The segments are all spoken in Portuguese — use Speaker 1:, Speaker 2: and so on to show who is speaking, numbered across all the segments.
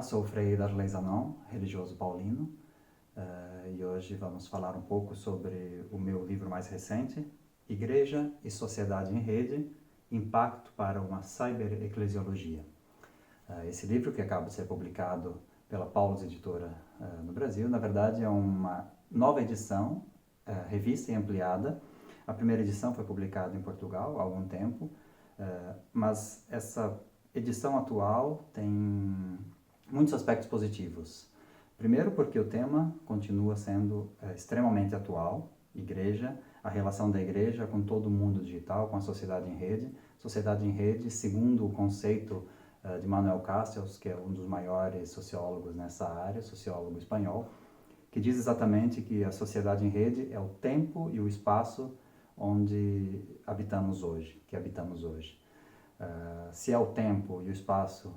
Speaker 1: sou o Frei Darley Zanon, religioso paulino, e hoje vamos falar um pouco sobre o meu livro mais recente, Igreja e Sociedade em Rede, Impacto para uma Cyber-Eclesiologia. Esse livro, que acaba de ser publicado pela Paulus Editora no Brasil, na verdade é uma nova edição, revista e ampliada. A primeira edição foi publicada em Portugal há algum tempo, mas essa edição atual tem muitos aspectos positivos. Primeiro, porque o tema continua sendo extremamente atual, igreja, a relação da igreja com todo o mundo digital, com a sociedade em rede. Sociedade em rede, segundo o conceito de Manuel Castells, que é um dos maiores sociólogos nessa área, sociólogo espanhol, que diz exatamente que a sociedade em rede é o tempo e o espaço onde habitamos hoje, se é o tempo e o espaço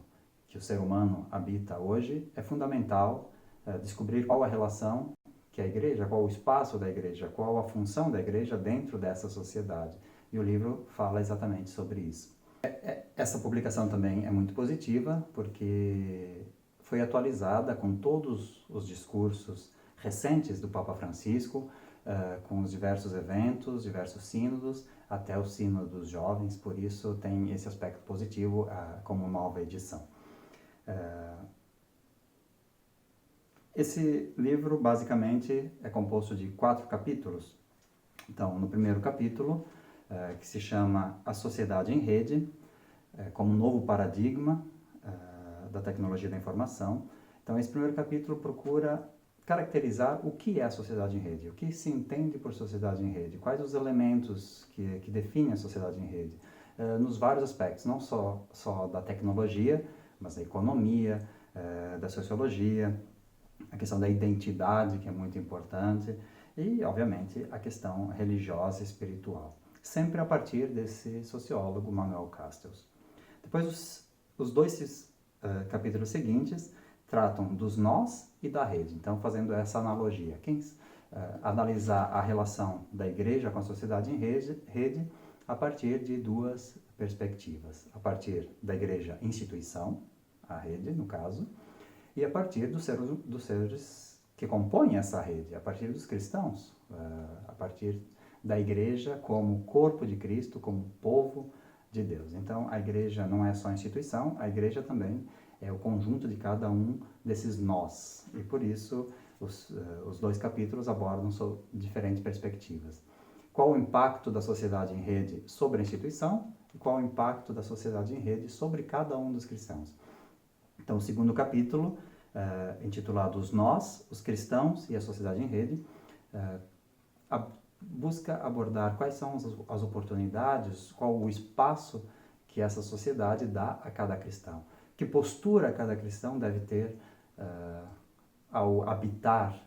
Speaker 1: que o ser humano habita hoje, é fundamental descobrir qual a relação que a igreja, qual o espaço da igreja, qual a função da igreja dentro dessa sociedade. E o livro fala exatamente sobre isso. Essa publicação também é muito positiva, porque foi atualizada com todos os discursos recentes do Papa Francisco, com os diversos eventos, diversos sínodos, até o sínodo dos jovens, por isso tem esse aspecto positivo como nova edição. Esse livro, basicamente, é composto de 4 capítulos. Então, no primeiro capítulo, que se chama A Sociedade em Rede, como novo paradigma da tecnologia da informação. Então, esse primeiro capítulo procura caracterizar o que é a sociedade em rede, o que se entende por sociedade em rede, quais os elementos que definem a sociedade em rede, nos vários aspectos, não só da tecnologia, mas da economia, da sociologia, a questão da identidade, que é muito importante, e, obviamente, a questão religiosa e espiritual. Sempre a partir desse sociólogo Manuel Castells. Depois, os dois capítulos seguintes tratam dos nós e da rede. Então, fazendo essa analogia, analisar a relação da igreja com a sociedade em rede a partir de 2 perspectivas. A partir da igreja instituição, a rede, no caso, e a partir dos seres que compõem essa rede, a partir dos cristãos, a partir da igreja como corpo de Cristo, como povo de Deus. Então, a igreja não é só a instituição, a igreja também é o conjunto de cada um desses nós. E por isso, os 2 capítulos abordam diferentes perspectivas. Qual o impacto da sociedade em rede sobre a instituição e qual o impacto da sociedade em rede sobre cada um dos cristãos. Então, o segundo capítulo, intitulado Os Nós, os Cristãos e a Sociedade em Rede, busca abordar quais são as oportunidades, qual o espaço que essa sociedade dá a cada cristão. Que postura cada cristão deve ter ao habitar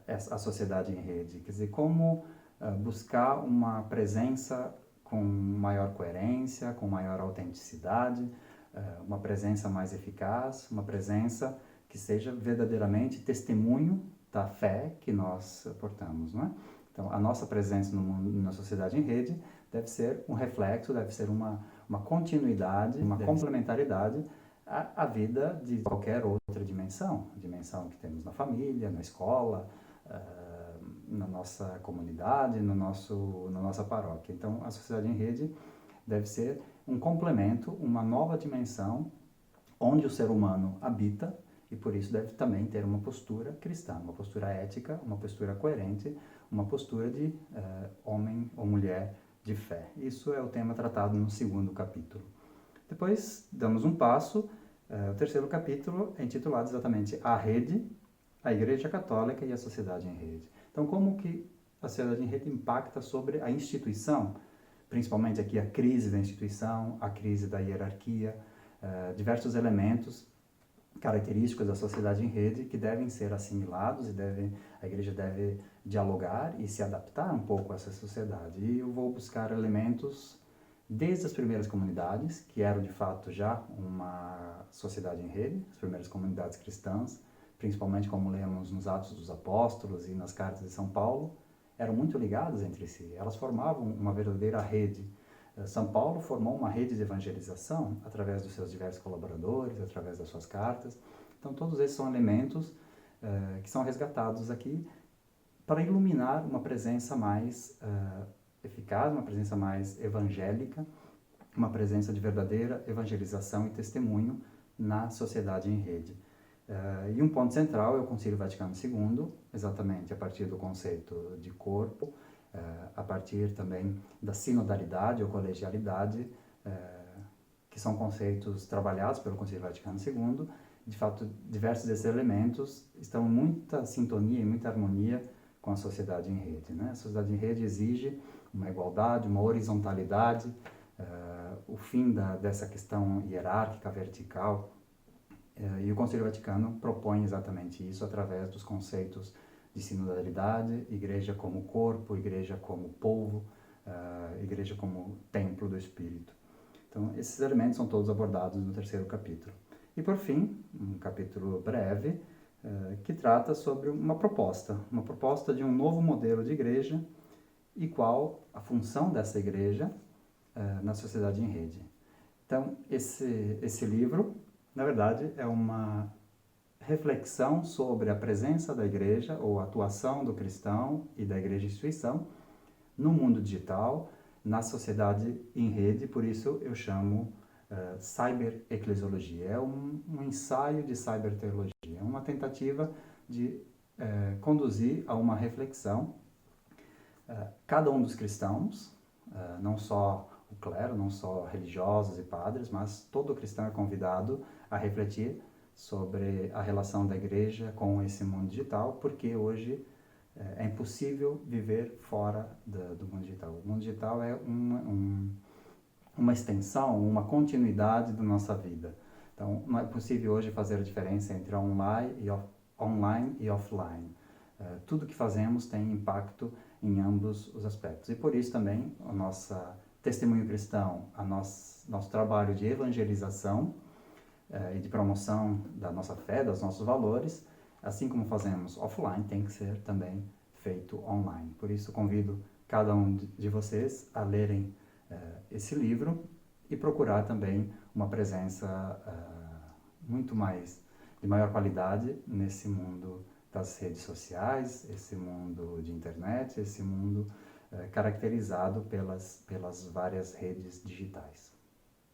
Speaker 1: a sociedade em rede. Quer dizer, como buscar uma presença com maior coerência, com maior autenticidade, uma presença mais eficaz, uma presença que seja verdadeiramente testemunho da fé que nós portamos, não é? Então, a nossa presença no mundo, na sociedade em rede, deve ser um reflexo, deve ser uma continuidade, uma complementaridade à vida de qualquer outra dimensão. A dimensão que temos na família, na escola, na nossa comunidade, na nossa paróquia. Então, a sociedade em rede deve ser um complemento, uma nova dimensão onde o ser humano habita e por isso deve também ter uma postura cristã, uma postura ética, uma postura coerente, uma postura de homem ou mulher de fé. Isso é o tema tratado no segundo capítulo. Depois damos um passo, o terceiro capítulo é intitulado exatamente A Rede, a Igreja Católica e a Sociedade em Rede. Então, como que a sociedade em rede impacta sobre a instituição? Principalmente aqui a crise da instituição, a crise da hierarquia, diversos elementos característicos da sociedade em rede que devem ser assimilados e a igreja deve dialogar e se adaptar um pouco a essa sociedade. E eu vou buscar elementos desde as primeiras comunidades, que eram de fato já uma sociedade em rede, as primeiras comunidades cristãs, principalmente como lemos nos Atos dos Apóstolos e nas cartas de São Paulo, eram muito ligadas entre si, elas formavam uma verdadeira rede. São Paulo formou uma rede de evangelização através dos seus diversos colaboradores, através das suas cartas. Então, todos esses são elementos que são resgatados aqui para iluminar uma presença mais eficaz, uma presença mais evangélica, uma presença de verdadeira evangelização e testemunho na sociedade em rede. E um ponto central é o Concílio Vaticano II, exatamente a partir do conceito de corpo, a partir também da sinodalidade ou colegialidade, que são conceitos trabalhados pelo Concílio Vaticano II. De fato, diversos desses elementos estão em muita sintonia e muita harmonia com a sociedade em rede, né? A sociedade em rede exige uma igualdade, uma horizontalidade, o fim dessa questão hierárquica, vertical, e o Concílio Vaticano propõe exatamente isso através dos conceitos de sinodalidade, igreja como corpo, igreja como povo, igreja como templo do Espírito. Então, esses elementos são todos abordados no terceiro capítulo. E, por fim, um capítulo breve, que trata sobre uma proposta de um novo modelo de igreja e qual a função dessa igreja na sociedade em rede. Então, esse livro, na verdade, é uma reflexão sobre a presença da igreja ou a atuação do cristão e da igreja instituição no mundo digital, na sociedade em rede, por isso eu chamo cyber-eclesiologia. É um ensaio de cyber-teologia, é uma tentativa de conduzir a uma reflexão. Cada um dos cristãos, não só o clero, não só religiosos e padres, mas todo cristão é convidado a refletir sobre a relação da igreja com esse mundo digital, porque hoje é impossível viver fora do mundo digital. O mundo digital é uma extensão, uma continuidade da nossa vida. Então, não é possível hoje fazer a diferença entre online e offline. Tudo que fazemos tem impacto em ambos os aspectos. E por isso também o nosso testemunho cristão, nosso trabalho de evangelização e de promoção da nossa fé, dos nossos valores, assim como fazemos offline, tem que ser também feito online. Por isso convido cada um de vocês a lerem esse livro e procurar também uma presença de maior qualidade nesse mundo das redes sociais, esse mundo de internet, esse mundo caracterizado pelas várias redes digitais.